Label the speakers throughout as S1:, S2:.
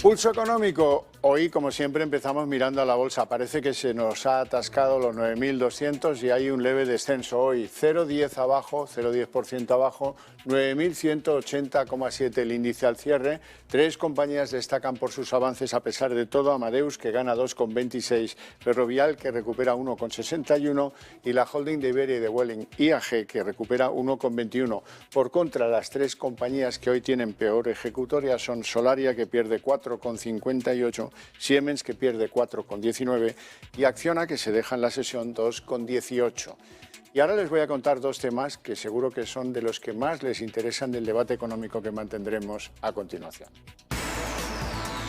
S1: Pulso económico. Hoy, como siempre, empezamos mirando a la bolsa. Parece que se nos ha atascado los 9.200 y hay un leve descenso hoy. 0,10 abajo, 0,10% abajo, 9.180,7 el índice al cierre. Tres compañías destacan por sus avances a pesar de todo. Amadeus, que gana 2,26, Ferrovial, que recupera 1,61 y la holding de Iberia y de Vueling, IAG, que recupera 1,21. Por contra, las tres compañías que hoy tienen peor ejecutoria son Solaria, que pierde 4,58, Siemens, que pierde 4,19 y Acciona, que se deja en la sesión 2,18. Y ahora les voy a contar dos temas que seguro que son de los que más les interesan del debate económico que mantendremos a continuación.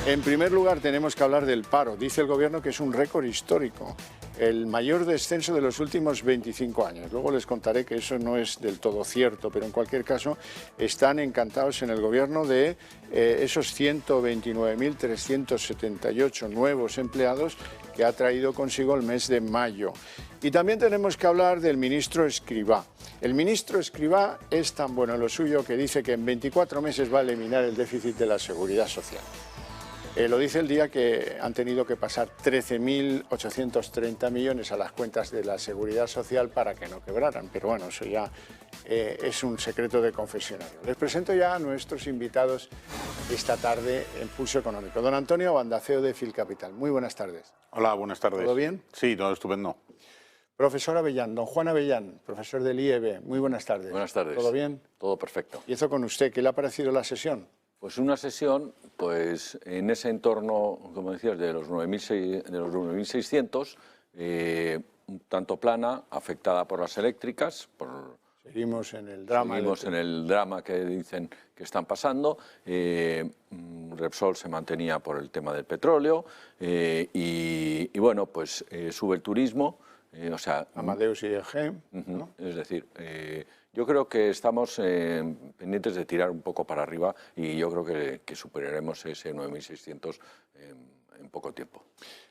S1: En primer lugar, tenemos que hablar del paro. Dice el Gobierno que es un récord histórico, el mayor descenso de los últimos 25 años. Luego les contaré que eso no es del todo cierto, pero en cualquier caso están encantados en el Gobierno de esos 129.378 nuevos empleados que ha traído consigo el mes de mayo. Y también tenemos que hablar del ministro Escrivá. El ministro Escrivá es tan bueno en lo suyo que dice que en 24 meses va a eliminar el déficit de la Seguridad Social. Lo dice el día que han tenido que pasar 13.830 millones a las cuentas de la Seguridad Social para que no quebraran. Pero bueno, eso ya es un secreto de confesionario. Les presento ya a nuestros invitados esta tarde en Pulso Económico. Don Antonio Banda, CEO de Filcapital. Muy buenas tardes.
S2: Hola, buenas tardes.
S1: ¿Todo bien?
S2: Sí, todo estupendo.
S1: Profesor Avellán, don Juan Avellán, profesor del IEB. Muy buenas tardes.
S3: Buenas tardes.
S1: ¿Todo bien?
S3: Todo perfecto.
S1: Empiezo con usted. ¿Qué le ha parecido la sesión?
S3: Pues una sesión, pues en ese entorno, como decías, de los 9.600, un tanto plana, afectada por las eléctricas.
S1: Seguimos en el drama.
S3: Seguimos en el drama que dicen que están pasando. Repsol se mantenía por el tema del petróleo y bueno, pues sube el turismo. O sea,
S1: Amadeus y IAG,
S3: ¿no? Es decir, yo creo que estamos pendientes de tirar un poco para arriba y yo creo que superaremos ese 9.600 en poco tiempo.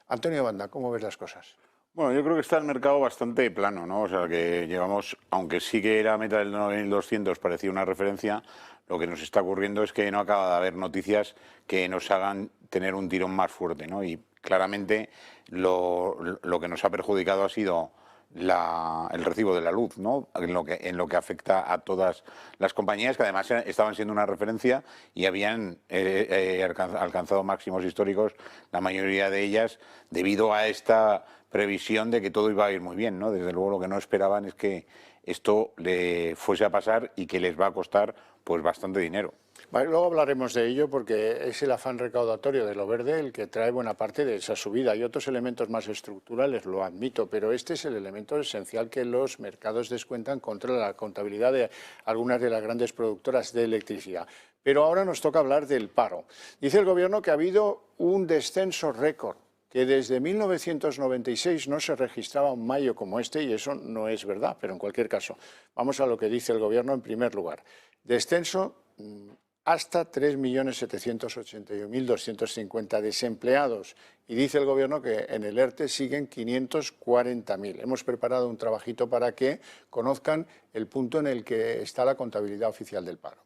S1: Antonio Banda, ¿cómo ves las cosas?
S2: Bueno, yo creo que está el mercado bastante plano, ¿no? O sea, que llevamos, aunque sí que era meta del 9.200, parecía una referencia, lo que nos está ocurriendo es que no acaba de haber noticias que nos hagan tener un tirón más fuerte, ¿no? Y claramente lo que nos ha perjudicado ha sido el recibo de la luz, ¿no? En lo que afecta a todas las compañías que además estaban siendo una referencia y habían alcanzado máximos históricos, la mayoría de ellas, debido a esta previsión de que todo iba a ir muy bien, ¿no? Desde luego lo que no esperaban es que esto le fuese a pasar y que les va a costar pues bastante dinero.
S1: Vale, luego hablaremos de ello porque es el afán recaudatorio de lo verde el que trae buena parte de esa subida. Hay otros elementos más estructurales, lo admito, pero este es el elemento esencial que los mercados descuentan contra la contabilidad de algunas de las grandes productoras de electricidad. Pero ahora nos toca hablar del paro. Dice el Gobierno que ha habido un descenso récord, que desde 1996 no se registraba un mayo como este, y eso no es verdad, pero en cualquier caso, vamos a lo que dice el Gobierno en primer lugar. Descenso hasta 3.781.250 desempleados. Y dice el Gobierno que en el ERTE siguen 540.000. Hemos preparado un trabajito para que conozcan el punto en el que está la contabilidad oficial del paro.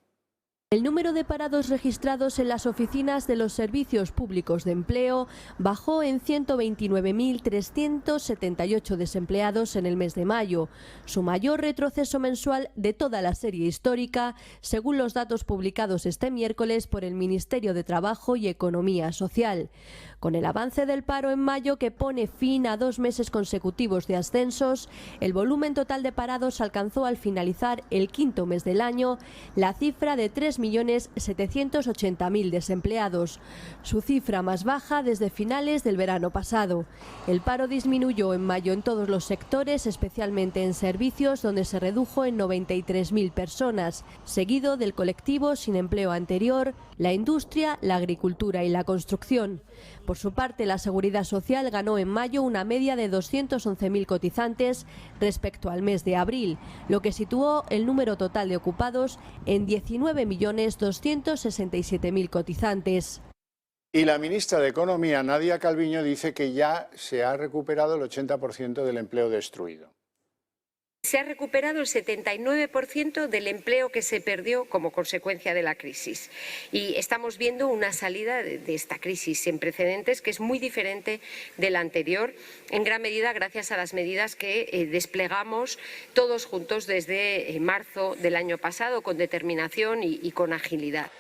S4: El número de parados registrados en las oficinas de los servicios públicos de empleo bajó en 129.378 desempleados en el mes de mayo, su mayor retroceso mensual de toda la serie histórica, según los datos publicados este miércoles por el Ministerio de Trabajo y Economía Social. Con el avance del paro en mayo, que pone fin a 2 meses consecutivos de ascensos, el volumen total de parados alcanzó al finalizar el quinto mes del año la cifra de 3.780.000 desempleados, su cifra más baja desde finales del verano pasado. El paro disminuyó en mayo en todos los sectores, especialmente en servicios, donde se redujo en 93.000 personas, seguido del colectivo sin empleo anterior, la industria, la agricultura y la construcción. Por su parte, la Seguridad Social ganó en mayo una media de 211.000 cotizantes respecto al mes de abril, lo que situó el número total de ocupados en 19.267.000 cotizantes.
S1: Y la ministra de Economía, Nadia Calviño, dice que ya se ha recuperado el 80% del empleo destruido.
S5: se ha recuperado el 79% del empleo que se perdió como consecuencia de la crisis. Y estamos viendo una salida de esta crisis sin precedentes que es muy diferente de la anterior, en gran medida gracias a las medidas que desplegamos todos juntos desde marzo del año pasado con determinación y con agilidad.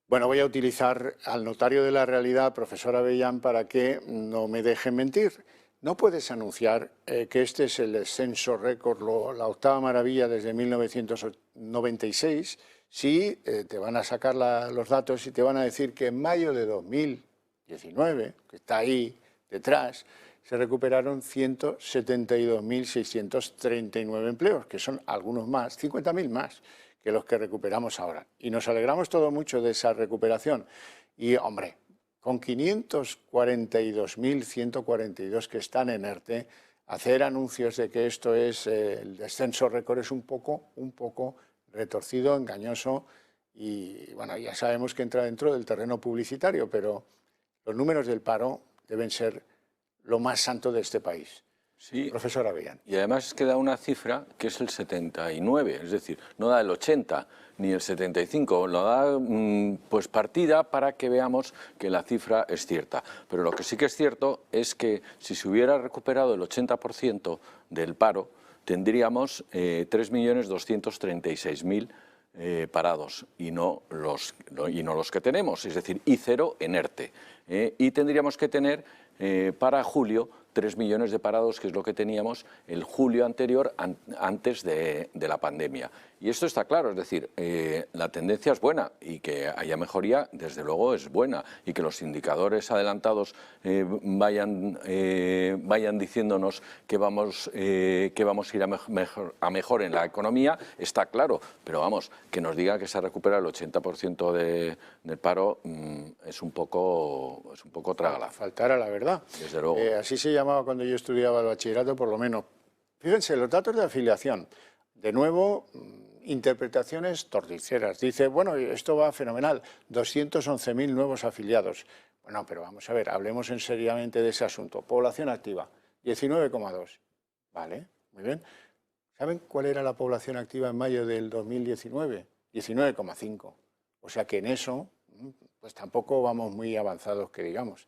S1: Bueno, voy a utilizar al notario de la realidad, profesor Avellán, para que no me dejen mentir. No puedes anunciar que este es el descenso récord, la octava maravilla desde 1996, si te van a sacar los datos y te van a decir que en mayo de 2019, que está ahí detrás, se recuperaron 172.639 empleos, que son algunos más, 50.000 más que los que recuperamos ahora. Y nos alegramos todo mucho de esa recuperación. Y, hombre, con 542.142 que están en ERTE, hacer anuncios de que esto es el descenso récord es un poco retorcido, engañoso y, bueno, ya sabemos que entra dentro del terreno publicitario, pero los números del paro deben ser lo más santo de este país.
S3: Sí.
S1: Profesor Avellán.
S3: Y además es que da una cifra que es el 79, es decir, no da el 80 ni el 75, lo da pues partida para que veamos que la cifra es cierta. Pero lo que sí que es cierto es que si se hubiera recuperado el 80% del paro, tendríamos 3.236.000 parados y no los que tenemos, es decir, y cero en ERTE. Y tendríamos que tener para julio 3 millones de parados, que es lo que teníamos el julio anterior, antes de la pandemia. Y esto está claro, es decir, la tendencia es buena y que haya mejoría, desde luego es buena, y que los indicadores adelantados vayan diciéndonos que vamos a ir a mejor en la economía, está claro, pero vamos, que nos diga que se recupera el 80% del paro es un poco trágala.
S1: Faltar a la verdad.
S3: Desde luego.
S1: Así se llamaba cuando yo estudiaba el bachillerato, por lo menos. Fíjense, los datos de afiliación. De nuevo, interpretaciones torticeras. Dice, bueno, esto va fenomenal, 211.000 nuevos afiliados. Bueno, pero vamos a ver, hablemos seriamente de ese asunto. Población activa, 19,2. Vale, muy bien. ¿Saben cuál era la población activa en mayo del 2019? 19,5. O sea que en eso, pues tampoco vamos muy avanzados, que digamos.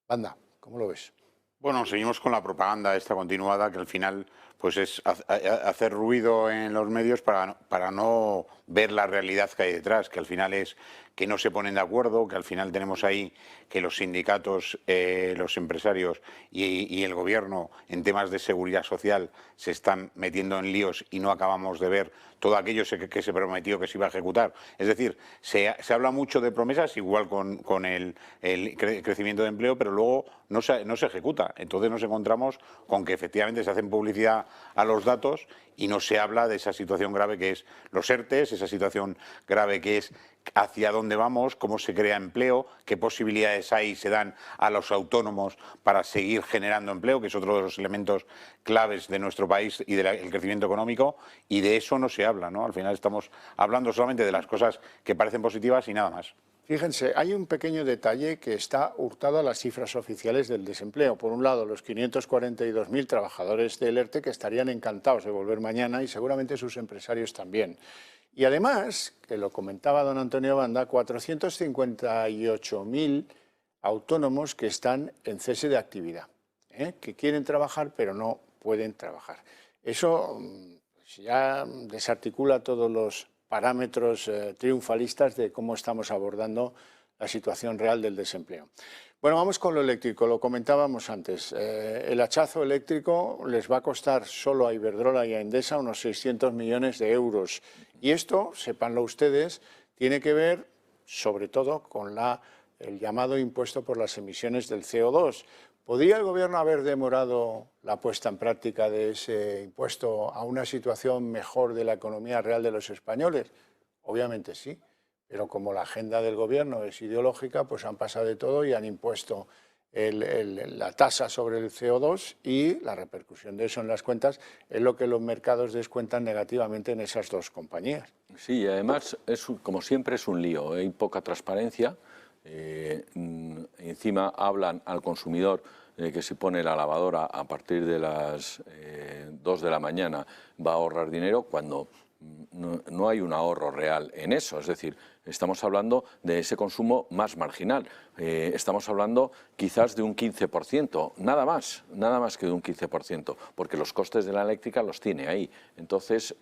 S1: Banda, ¿cómo lo ves?
S2: Bueno, seguimos con la propaganda esta continuada, que al final pues es hacer ruido en los medios para no ver la realidad que hay detrás, que al final es que no se ponen de acuerdo, que al final tenemos ahí que los sindicatos, los empresarios y el gobierno en temas de seguridad social se están metiendo en líos y no acabamos de ver todo aquello que se prometió que se iba a ejecutar. Es decir, se habla mucho de promesas, igual con el crecimiento de empleo, pero luego no se ejecuta. Entonces nos encontramos con que efectivamente se hacen publicidad a los datos y no se habla de esa situación grave que es los ERTEs, esa situación grave que es hacia dónde vamos, cómo se crea empleo, qué posibilidades hay se dan a los autónomos para seguir generando empleo, que es otro de los elementos claves de nuestro país y del crecimiento económico, y de eso no se habla, ¿no? Al final estamos hablando solamente de las cosas que parecen positivas y nada más.
S1: Fíjense, hay un pequeño detalle que está hurtado a las cifras oficiales del desempleo. Por un lado, los 542.000 trabajadores del ERTE que estarían encantados de volver mañana y seguramente sus empresarios también. Y además, que lo comentaba don Antonio Banda, 458.000 autónomos que están en cese de actividad, que quieren trabajar pero no pueden trabajar. Eso ya desarticula todos los parámetros triunfalistas de cómo estamos abordando la situación real del desempleo. Bueno, vamos con lo eléctrico, lo comentábamos antes. El hachazo eléctrico les va a costar solo a Iberdrola y a Endesa unos 600 millones de euros. Y esto, sépanlo ustedes, tiene que ver sobre todo con el llamado impuesto por las emisiones del CO2. ¿Podría el Gobierno haber demorado la puesta en práctica de ese impuesto a una situación mejor de la economía real de los españoles? Obviamente sí, pero como la agenda del Gobierno es ideológica, pues han pasado de todo y han impuesto la tasa sobre el CO2 y la repercusión de eso en las cuentas es lo que los mercados descuentan negativamente en esas dos compañías.
S3: Sí, y además, como siempre, es un lío, hay poca transparencia. Encima hablan al consumidor de que si pone la lavadora a partir de las 2 de la mañana va a ahorrar dinero, cuando no hay un ahorro real en eso. Es decir, estamos hablando de ese consumo más marginal. Estamos hablando quizás de un 15%, nada más que de un 15%, porque los costes de la eléctrica los tiene ahí. Entonces,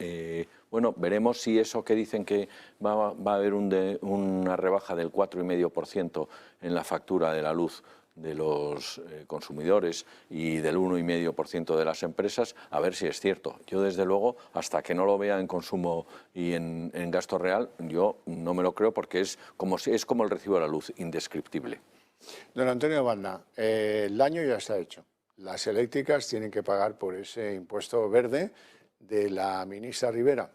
S3: bueno, veremos si eso que dicen que va a haber una rebaja del 4,5% en la factura de la luz de los consumidores y del 1,5% de las empresas, a ver si es cierto. Yo, desde luego, hasta que no lo vea en consumo y en gasto real, yo no me lo creo, porque es como el recibo de la luz, indescriptible.
S1: Don Antonio Banda, el daño ya está hecho. Las eléctricas tienen que pagar por ese impuesto verde de la ministra Rivera.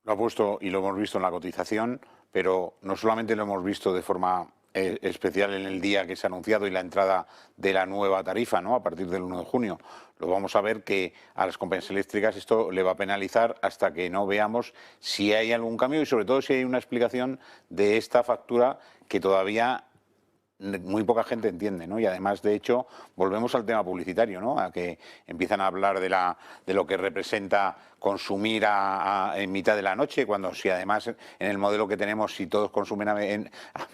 S2: Lo ha puesto y lo hemos visto en la cotización, pero no solamente lo hemos visto de forma especial en el día que se ha anunciado y la entrada de la nueva tarifa, ¿no?, a partir del 1 de junio. Lo vamos a ver que a las compañías eléctricas esto le va a penalizar hasta que no veamos si hay algún cambio y sobre todo si hay una explicación de esta factura que todavía muy poca gente entiende, ¿no? Y además, de hecho, volvemos al tema publicitario, ¿no?, a que empiezan a hablar de lo que representa consumir en mitad de la noche, cuando si además en el modelo que tenemos, si todos consumen a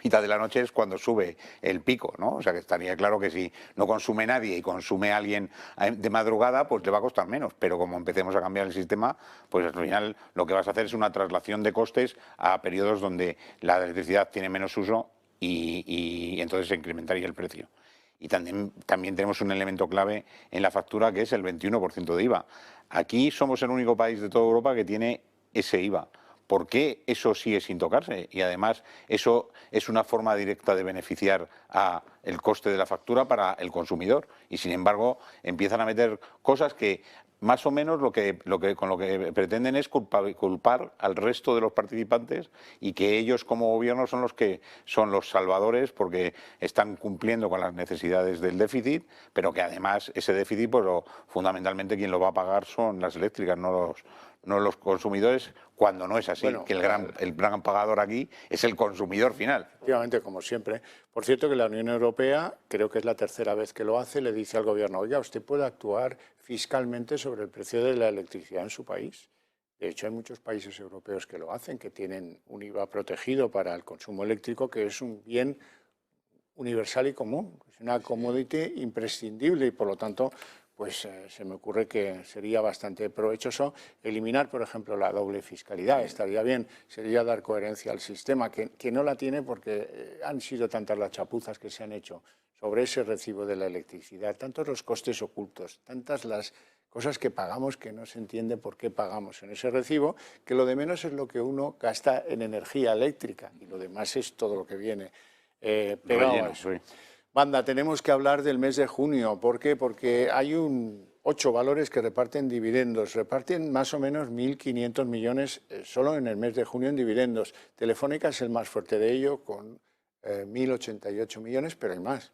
S2: mitad de la noche, es cuando sube el pico, ¿no? O sea, que estaría claro que si no consume nadie y consume alguien de madrugada, pues le va a costar menos, pero como empecemos a cambiar el sistema, pues al final lo que vas a hacer es una traslación de costes a periodos donde la electricidad tiene menos uso y entonces se incrementaría el precio. Y también tenemos un elemento clave en la factura, que es el 21% de IVA. Aquí somos el único país de toda Europa que tiene ese IVA. ¿Por qué eso sigue sin tocarse? Y además eso es una forma directa de beneficiar a el coste de la factura para el consumidor. Y sin embargo empiezan a meter cosas que más o menos con lo que pretenden es culpar al resto de los participantes, y que ellos como gobierno son los salvadores porque están cumpliendo con las necesidades del déficit, pero que además ese déficit, pues fundamentalmente quien lo va a pagar son las eléctricas, no los consumidores, cuando no es así, bueno, que el gran pagador aquí es el consumidor final.
S1: Efectivamente, como siempre. Por cierto, que la Unión Europea, creo que es la tercera vez que lo hace, le dice al gobierno: oiga, usted puede actuar fiscalmente sobre el precio de la electricidad en su país. De hecho, hay muchos países europeos que lo hacen, que tienen un IVA protegido para el consumo eléctrico, que es un bien universal y común, es una commodity imprescindible, y por lo tanto, pues se me ocurre que sería bastante provechoso eliminar, por ejemplo, la doble fiscalidad. Estaría bien, sería dar coherencia al sistema, que no la tiene porque han sido tantas las chapuzas que se han hecho sobre ese recibo de la electricidad, tantos los costes ocultos, tantas las cosas que pagamos que no se entiende por qué pagamos en ese recibo, que lo de menos es lo que uno gasta en energía eléctrica y lo demás es todo lo que viene pegado a eso. Banda, tenemos que hablar del mes de junio. ¿Por qué? Porque hay 8 valores que reparten dividendos. Reparten más o menos 1.500 millones solo en el mes de junio en dividendos. Telefónica es el más fuerte de ello, con 1.088 millones, pero hay más.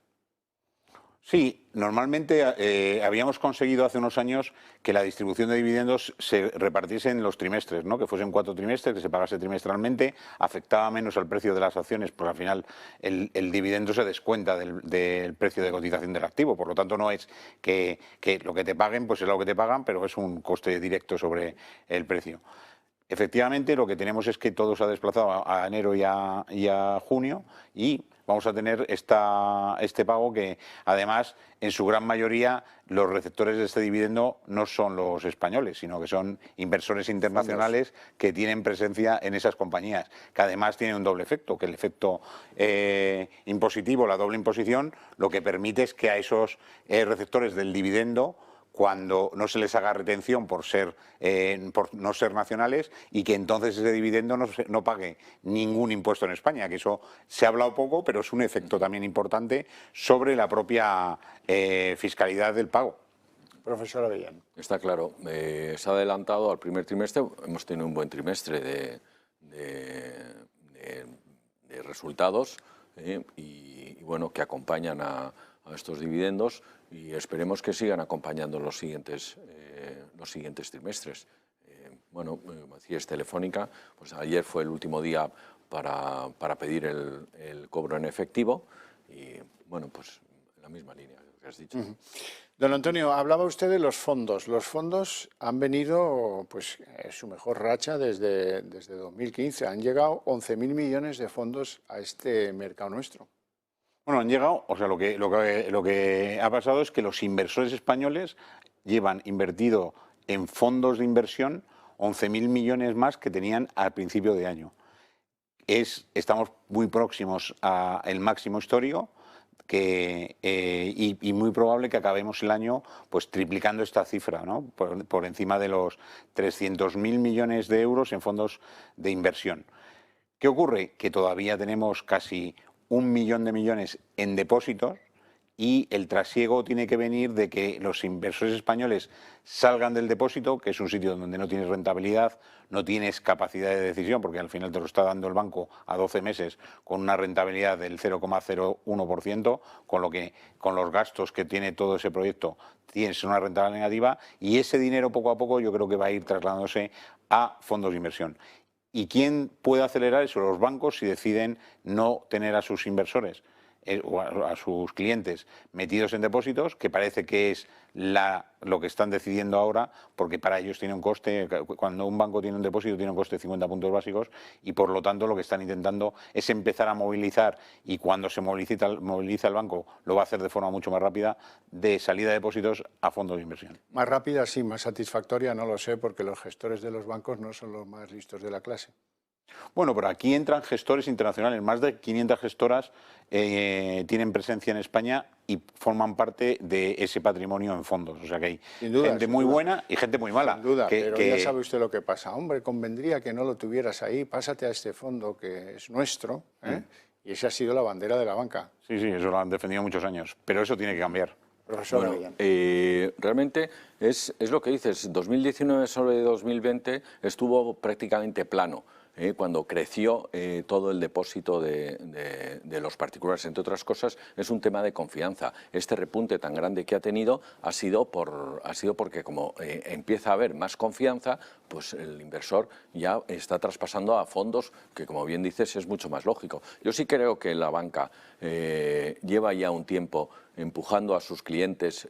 S2: Sí, normalmente habíamos conseguido hace unos años que la distribución de dividendos se repartiese en los trimestres, ¿no?, que fuesen 4 trimestres, que se pagase trimestralmente, afectaba menos al precio de las acciones, porque al final el dividendo se descuenta del precio de cotización del activo, por lo tanto no es que lo que te paguen pues es lo que te pagan, pero es un coste directo sobre el precio. Efectivamente, lo que tenemos es que todo se ha desplazado a enero y a junio, y vamos a tener este pago que, además, en su gran mayoría, los receptores de este dividendo no son los españoles, sino que son inversores internacionales que tienen presencia en esas compañías, que además tienen un doble efecto, que el efecto impositivo, la doble imposición, lo que permite es que a esos receptores del dividendo, cuando no se les haga retención por no ser nacionales, y que entonces ese dividendo no pague ningún impuesto en España, que eso se ha hablado poco, pero es un efecto también importante sobre la propia fiscalidad del pago.
S1: Profesor Avellán.
S3: Está claro, se ha adelantado al primer trimestre, hemos tenido un buen trimestre de resultados y bueno, que acompañan a estos dividendos, y esperemos que sigan acompañando los siguientes trimestres. Bueno, como decías, Telefónica, pues ayer fue el último día para pedir el cobro en efectivo, y bueno, pues en la misma línea. has dicho.
S1: Don Antonio, hablaba usted de los fondos. Los fondos han venido, pues, su mejor racha desde 2015. Han llegado 11.000 millones de fondos a este mercado nuestro.
S2: Bueno, han llegado, o sea, lo que ha pasado es que los inversores españoles llevan invertido en fondos de inversión 11.000 millones más que tenían al principio de año. Estamos muy próximos al máximo histórico y muy probable que acabemos el año pues triplicando esta cifra, ¿no? Por encima de los 300.000 millones de euros en fondos de inversión. ¿Qué ocurre? Que todavía tenemos casi 1 millón de millones en depósitos y el trasiego tiene que venir de que los inversores españoles salgan del depósito, que es un sitio donde no tienes rentabilidad, no tienes capacidad de decisión, porque al final te lo está dando el banco a 12 meses con una rentabilidad del 0,01%, con lo que con los gastos que tiene todo ese proyecto tienes una rentabilidad negativa, y ese dinero poco a poco yo creo que va a ir trasladándose a fondos de inversión. ¿Y quién puede acelerar eso? Los bancos, si deciden no tener a sus inversores o a sus clientes metidos en depósitos, que parece que es lo que están decidiendo ahora, porque para ellos tiene un coste, cuando un banco tiene un depósito tiene un coste de 50 puntos básicos, y por lo tanto lo que están intentando es empezar a movilizar, y cuando se moviliza el banco lo va a hacer de forma mucho más rápida, de salida de depósitos a fondos de inversión.
S1: Más rápida, sí, más satisfactoria, no lo sé, porque los gestores de los bancos no son los más listos de la clase.
S2: Bueno, pero aquí entran gestores internacionales. Más de 500 gestoras tienen presencia en España y forman parte de ese patrimonio en fondos. O sea que hay gente muy buena y gente muy mala.
S1: Sin duda, pero ya sabe usted lo que pasa. Hombre, convendría que no lo tuvieras ahí, pásate a este fondo que es nuestro, y esa ha sido la bandera de la banca.
S2: Sí, eso lo han defendido muchos años, pero eso tiene que cambiar.
S1: Profesor,
S3: bueno, realmente es lo que dices, 2019 sobre 2020 estuvo prácticamente plano. Cuando creció todo el depósito de los particulares, entre otras cosas, es un tema de confianza. Este repunte tan grande que ha tenido ha sido porque como empieza a haber más confianza, pues el inversor ya está traspasando a fondos que, como bien dices, es mucho más lógico. Yo sí creo que la banca lleva ya un tiempo empujando a sus clientes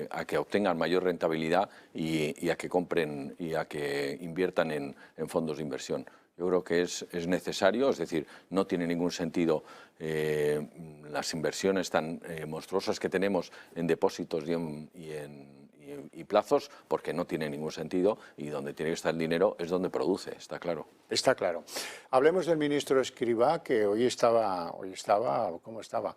S3: a que obtengan mayor rentabilidad y a que compren y a que inviertan en fondos de inversión. Yo creo que es necesario, es decir, no tiene ningún sentido las inversiones tan monstruosas que tenemos en depósitos y plazos, porque no tiene ningún sentido, y donde tiene que estar el dinero es donde produce, está claro.
S1: Está claro. Hablemos del ministro Escrivá, que hoy estaba, ¿cómo estaba?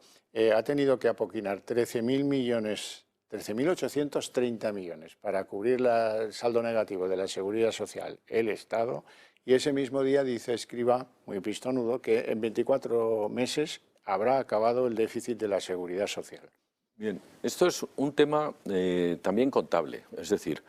S1: Ha tenido que apoquinar 13.000 millones, 13.830 millones para cubrir el saldo negativo de la Seguridad Social, el Estado. Y ese mismo día dice Escrivá, muy pistonudo, que en 24 meses habrá acabado el déficit de la Seguridad Social.
S3: Bien, esto es un tema también contable, es decir,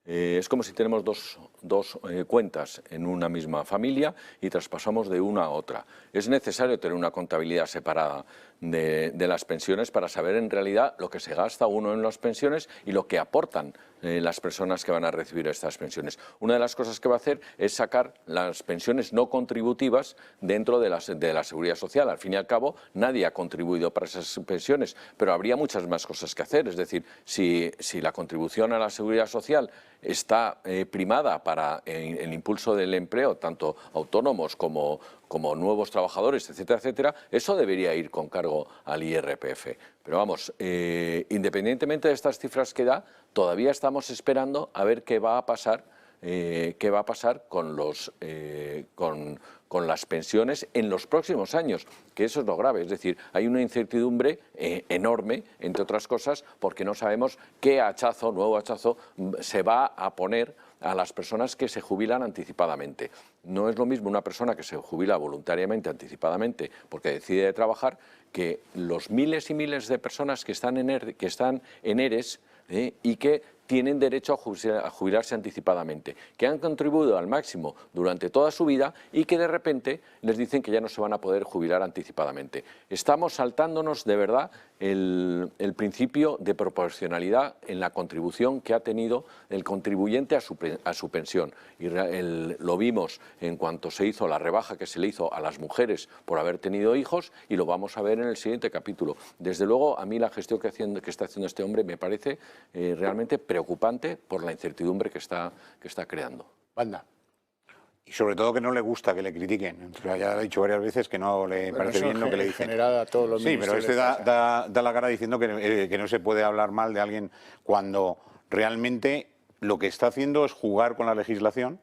S3: es como si tenemos dos cuentas en una misma familia y traspasamos de una a otra. Es necesario tener una contabilidad separada de las pensiones para saber en realidad lo que se gasta uno en las pensiones y lo que aportan las personas que van a recibir estas pensiones. Una de las cosas que va a hacer es sacar las pensiones no contributivas dentro de la Seguridad Social. Al fin y al cabo, nadie ha contribuido para esas pensiones, pero habría muchas más cosas que hacer. Es decir, si la contribución a la Seguridad Social está primada para el impulso del empleo, tanto autónomos como nuevos trabajadores, etcétera, etcétera, eso debería ir con cargo al IRPF. Pero vamos, independientemente de estas cifras que da, todavía estamos esperando a ver qué va a pasar con las pensiones en los próximos años, que eso es lo grave. Es decir, hay una incertidumbre enorme, entre otras cosas, porque no sabemos qué nuevo hachazo se va a poner a las personas que se jubilan anticipadamente. No es lo mismo una persona que se jubila voluntariamente, anticipadamente, porque decide trabajar, que los miles y miles de personas que están en ERES y que tienen derecho a jubilarse anticipadamente, que han contribuido al máximo durante toda su vida y que de repente les dicen que ya no se van a poder jubilar anticipadamente. Estamos saltándonos de verdad el principio de proporcionalidad en la contribución que ha tenido el contribuyente a su pensión. Y lo vimos en cuanto se hizo la rebaja que se le hizo a las mujeres por haber tenido hijos, y lo vamos a ver en el siguiente capítulo. Desde luego, a mí la gestión que está haciendo este hombre me parece realmente preocupante por la incertidumbre que está creando.
S1: Banda.
S2: Y sobre todo que no le gusta que le critiquen. Ya ha dicho varias veces que no le parece bien lo que le dicen.
S1: A todos los
S2: sí, pero este da la cara diciendo que no se puede hablar mal de alguien cuando realmente lo que está haciendo es jugar con la legislación.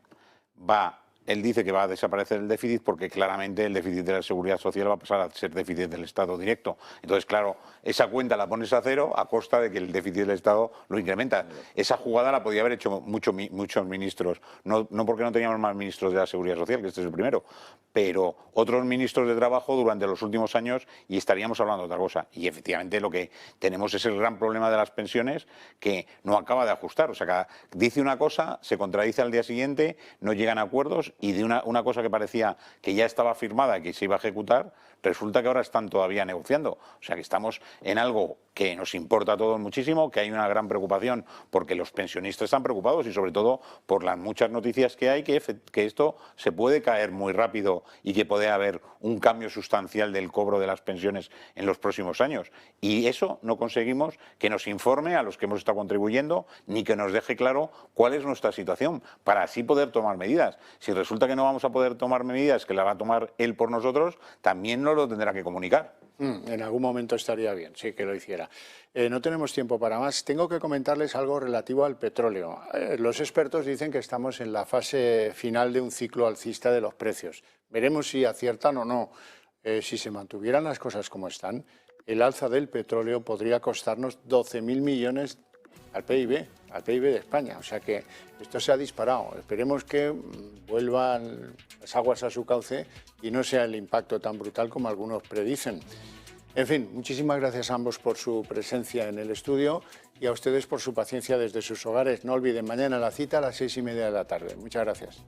S2: Él dice que va a desaparecer el déficit porque claramente el déficit de la Seguridad Social va a pasar a ser déficit del Estado directo. Entonces, claro, esa cuenta la pones a cero a costa de que el déficit del Estado lo incrementa. Esa jugada la podía haber hecho muchos ministros, no porque no teníamos más ministros de la Seguridad Social, que este es el primero, pero otros ministros de Trabajo durante los últimos años, y estaríamos hablando de otra cosa. Y efectivamente lo que tenemos es el gran problema de las pensiones, que no acaba de ajustar. O sea, dice una cosa, se contradice al día siguiente, no llegan a acuerdos, y de una cosa que parecía que ya estaba firmada, que se iba a ejecutar, resulta que ahora están todavía negociando. O sea, que estamos en algo que nos importa a todos muchísimo, que hay una gran preocupación porque los pensionistas están preocupados y sobre todo por las muchas noticias que hay, que esto se puede caer muy rápido y que puede haber un cambio sustancial del cobro de las pensiones en los próximos años. Y eso no conseguimos que nos informe a los que hemos estado contribuyendo, ni que nos deje claro cuál es nuestra situación, para así poder tomar medidas. Si resulta que no vamos a poder tomar medidas, que la va a tomar él por nosotros, también nos lo tendrá que comunicar.
S1: En algún momento estaría bien, sí, que lo hiciera. No tenemos tiempo para más. Tengo que comentarles algo relativo al petróleo. Los expertos dicen que estamos en la fase final de un ciclo alcista de los precios. Veremos si aciertan o no. Si se mantuvieran las cosas como están, el alza del petróleo podría costarnos 12.000 millones al PIB de España. O sea que esto se ha disparado. Esperemos que vuelvan las aguas a su cauce y no sea el impacto tan brutal como algunos predicen. En fin, muchísimas gracias a ambos por su presencia en el estudio y a ustedes por su paciencia desde sus hogares. No olviden, mañana la cita a las 6:30 de la tarde. Muchas gracias.